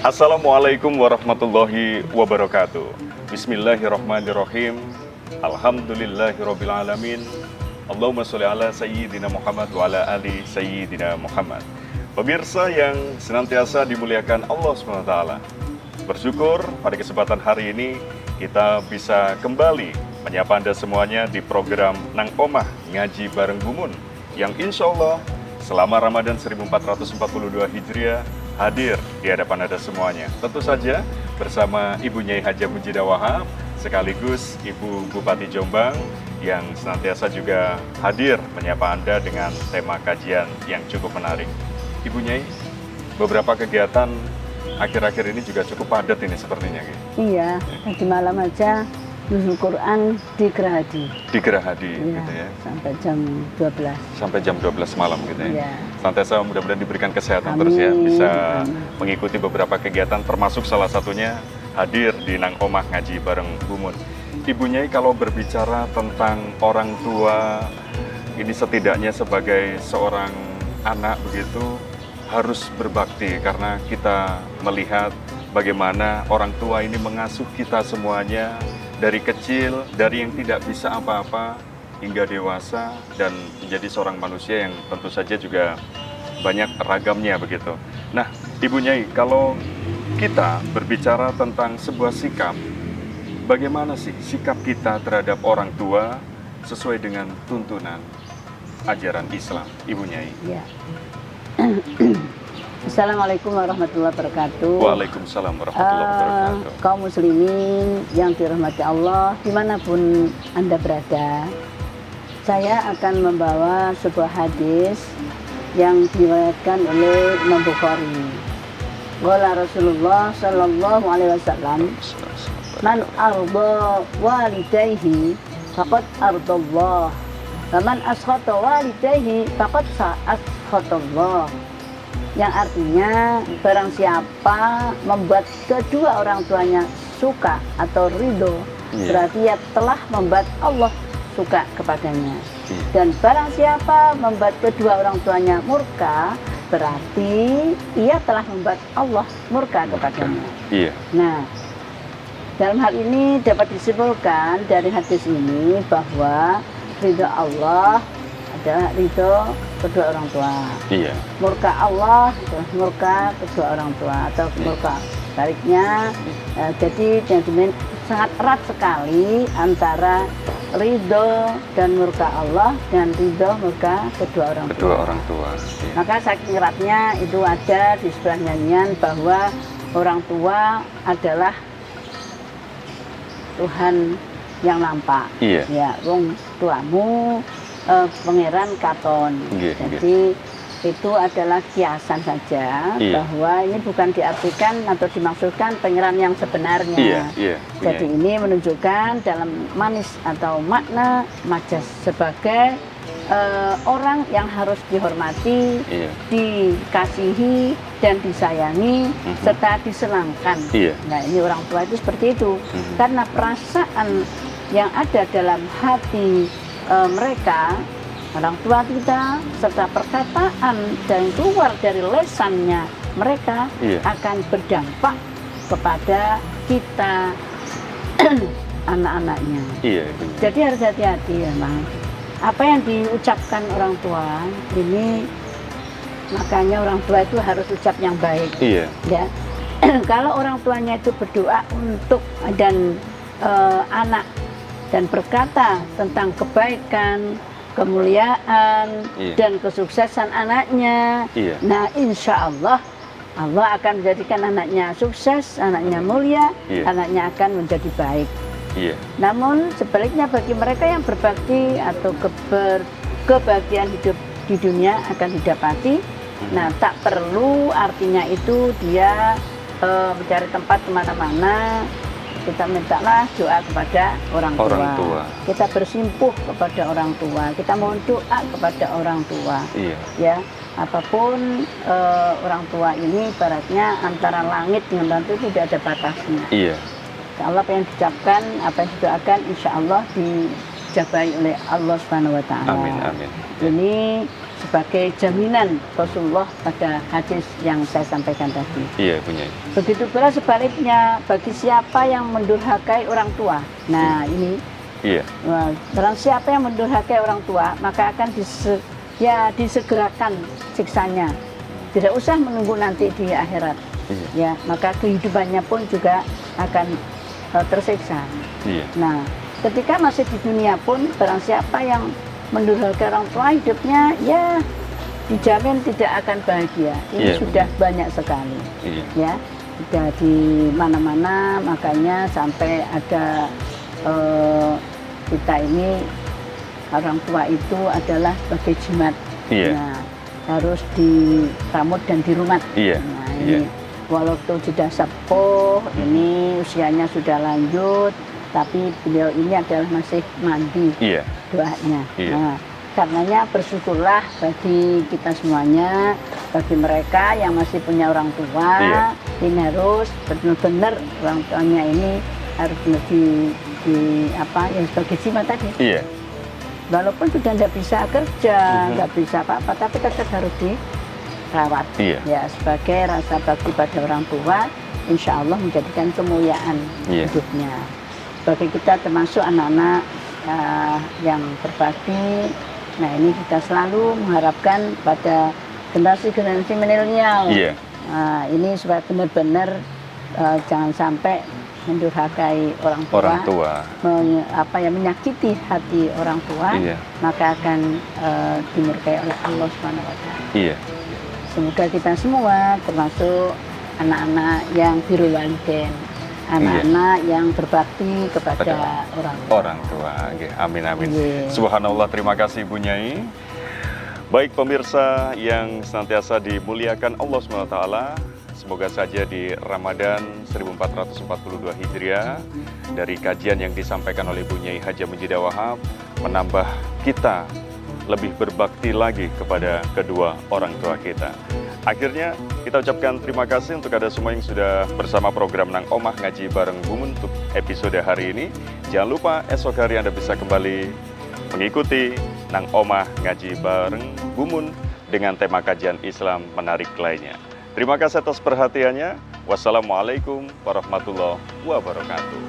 Assalamualaikum warahmatullahi wabarakatuh. Bismillahirrahmanirrahim. Alhamdulillahirrabbilalamin. Allahumma sholli ala sayyidina Muhammad wa ala ali sayyidina Muhammad. Pemirsa yang senantiasa dimuliakan Allah SWT, bersyukur pada kesempatan hari ini kita bisa kembali menyapa Anda semuanya di program Nang Omah Ngaji Bareng Bumun, yang insya Allah selama Ramadan 1442 Hijriah hadir di hadapan Anda semuanya. Tentu saja bersama Ibu Nyai Hajah Mujidah Wahab, sekaligus Ibu Bupati Jombang yang senantiasa juga hadir menyapa Anda dengan tema kajian yang cukup menarik. Ibu Nyai, beberapa kegiatan akhir-akhir ini juga cukup padat ini sepertinya. Iya, tadi malam aja nuzul Quran di Gerahadi. Di Gerahadi, Iya, gitu ya. sampai jam 12. Sampai jam 12 malam gitu ya. Iya. Senantiasa mudah-mudahan diberikan kesehatan Amin. terus ya, bisa Amin. mengikuti beberapa kegiatan, termasuk salah satunya hadir di Nang Omah Ngaji Bareng Bumun. Ibu Nyai, kalau berbicara tentang orang tua, ini setidaknya sebagai seorang anak begitu harus berbakti, karena kita melihat bagaimana orang tua ini mengasuh kita semuanya dari kecil, dari yang tidak bisa apa-apa hingga dewasa dan menjadi seorang manusia yang tentu saja juga banyak ragamnya begitu. Nah, Ibu Nyai, kalau kita berbicara tentang sebuah sikap, bagaimana sih sikap kita terhadap orang tua sesuai dengan tuntunan ajaran Islam, Ibu Nyai? Ya. Assalamualaikum warahmatullahi wabarakatuh. Waalaikumsalam warahmatullahi wabarakatuh. Kaum muslimin yang dirahmati Allah, dimanapun Anda berada, saya akan membawa sebuah hadis yang diriwayatkan oleh Imam Bukhari. Qala Rasulullah sallallahu alaihi wasallam, "Man arda walidayhi faqad ardallah, wa man askhata walidayhi faqad askhata." Yang artinya, barang siapa membuat kedua orang tuanya suka atau ridho, berarti ia telah membuat Allah suka kepadanya. Dan barang siapa membuat kedua orang tuanya murka, berarti ia telah membuat Allah murka kepadanya. Nah, dalam hal ini dapat disimpulkan dari hadis ini bahwa ridho Allah adalah ridho kedua orang tua. Murka Allah adalah murka kedua orang tua, atau murka baliknya. Jadi sangat erat sekali antara ridho dan murka Allah dan ridho murka kedua orang tua. Maka saking eratnya itu ada di sebuah nyanyian bahwa orang tua adalah Tuhan yang nampak. Ya, wong tuamu pangeran katon. Jadi itu adalah kiasan saja, bahwa ini bukan diartikan atau dimaksudkan pangeran yang sebenarnya. Jadi ini menunjukkan dalam manis atau makna majas sebagai orang yang harus dihormati, dikasihi dan disayangi serta disenangkan. Nah, ini orang tua itu seperti itu. Karena perasaan yang ada dalam hati mereka, orang tua kita, serta perkataan dan keluar dari lesannya mereka akan berdampak kepada kita anak-anaknya. Jadi harus hati-hati ya, Mas. Apa yang diucapkan orang tua ini, makanya orang tua itu harus ucap yang baik. Ya. Kalau orang tuanya itu berdoa untuk dan anak dan berkata tentang kebaikan, kemuliaan, dan kesuksesan anaknya, nah insya Allah Allah akan menjadikan anaknya sukses, anaknya mulia, anaknya akan menjadi baik. Namun sebaliknya bagi mereka yang berbakti atau kebahagiaan hidup di dunia akan didapati. Nah, tak perlu artinya itu dia mencari tempat kemana-mana. Kita mintalah doa kepada orang tua. Kita bersimpuh kepada orang tua. Kita mohon doa kepada orang tua. Ya, apapun orang tua ini, ibaratnya antara langit dengan batu tidak ada batasnya. Allah apa yang diucapkan, apa yang didoakan, insya Allah dijabai oleh Allah Subhanahu Wa Taala. Amin, amin. Ini sebagai jaminan Rasulullah pada hadis yang saya sampaikan tadi. Iya, Bunyai. Begitu pula sebaliknya, bagi siapa yang mendurhakai orang tua. Nah, ini Iya, barang siapa yang mendurhakai orang tua, maka akan disegerakan siksanya. Tidak usah menunggu nanti di akhirat. iya, Ya, maka kehidupannya pun juga akan tersiksa. iya, Nah, ketika masih di dunia pun, barang siapa yang mendurhakai orang tua, hidupnya ya dijamin tidak akan bahagia. Ini Iya, sudah banyak sekali. iya, Ya, sudah di mana-mana, makanya sampai ada kita ini orang tua itu adalah sebagai jimat. iya, Nah, harus diramut dan dirumat. iya, Nah, iya, ini walaupun sudah sepuh, ini usianya sudah lanjut, tapi beliau ini adalah masih mandi iya, doanya. Iya. Nah, karenanya bersyukurlah bagi kita semuanya, bagi mereka yang masih punya orang tua, Iya. ini harus benar-benar orang tuanya ini harus di apa yang sebagai jimat tadi. iya, Walaupun sudah tidak bisa kerja, nggak bisa apa-apa, tapi tetap harus dirawat. Iya. Ya, sebagai rasa bakti pada orang tua, insya Allah menjadikan kemuliaan Iya. hidupnya. Bagi kita termasuk anak-anak yang berbakti, nah ini kita selalu mengharapkan pada generasi-generasi milenial. Iya. Nah, ini supaya benar-benar jangan sampai mendurhakai orang tua, menyakiti hati orang tua, Iya. maka akan dimurkai oleh Allah SWT. Iya. Semoga kita semua termasuk anak-anak yang birrul walidain, anak-anak yang berbakti kepada orang tua. Oke, amin, amin. Iya. Subhanallah, terima kasih Bu Nyai. Baik pemirsa yang senantiasa dimuliakan Allah SWT, semoga saja di Ramadan 1442 Hijriah, dari kajian yang disampaikan oleh Bu Nyai Haja Munjidah Wahab, menambah kita lebih berbakti lagi kepada kedua orang tua kita. Akhirnya kita ucapkan terima kasih untuk Anda semua yang sudah bersama program Nang Omah Ngaji Bareng Bumun untuk episode hari ini. Jangan lupa esok hari Anda bisa kembali mengikuti Nang Omah Ngaji Bareng Bumun dengan tema kajian Islam menarik lainnya. Terima kasih atas perhatiannya. Wassalamualaikum warahmatullahi wabarakatuh.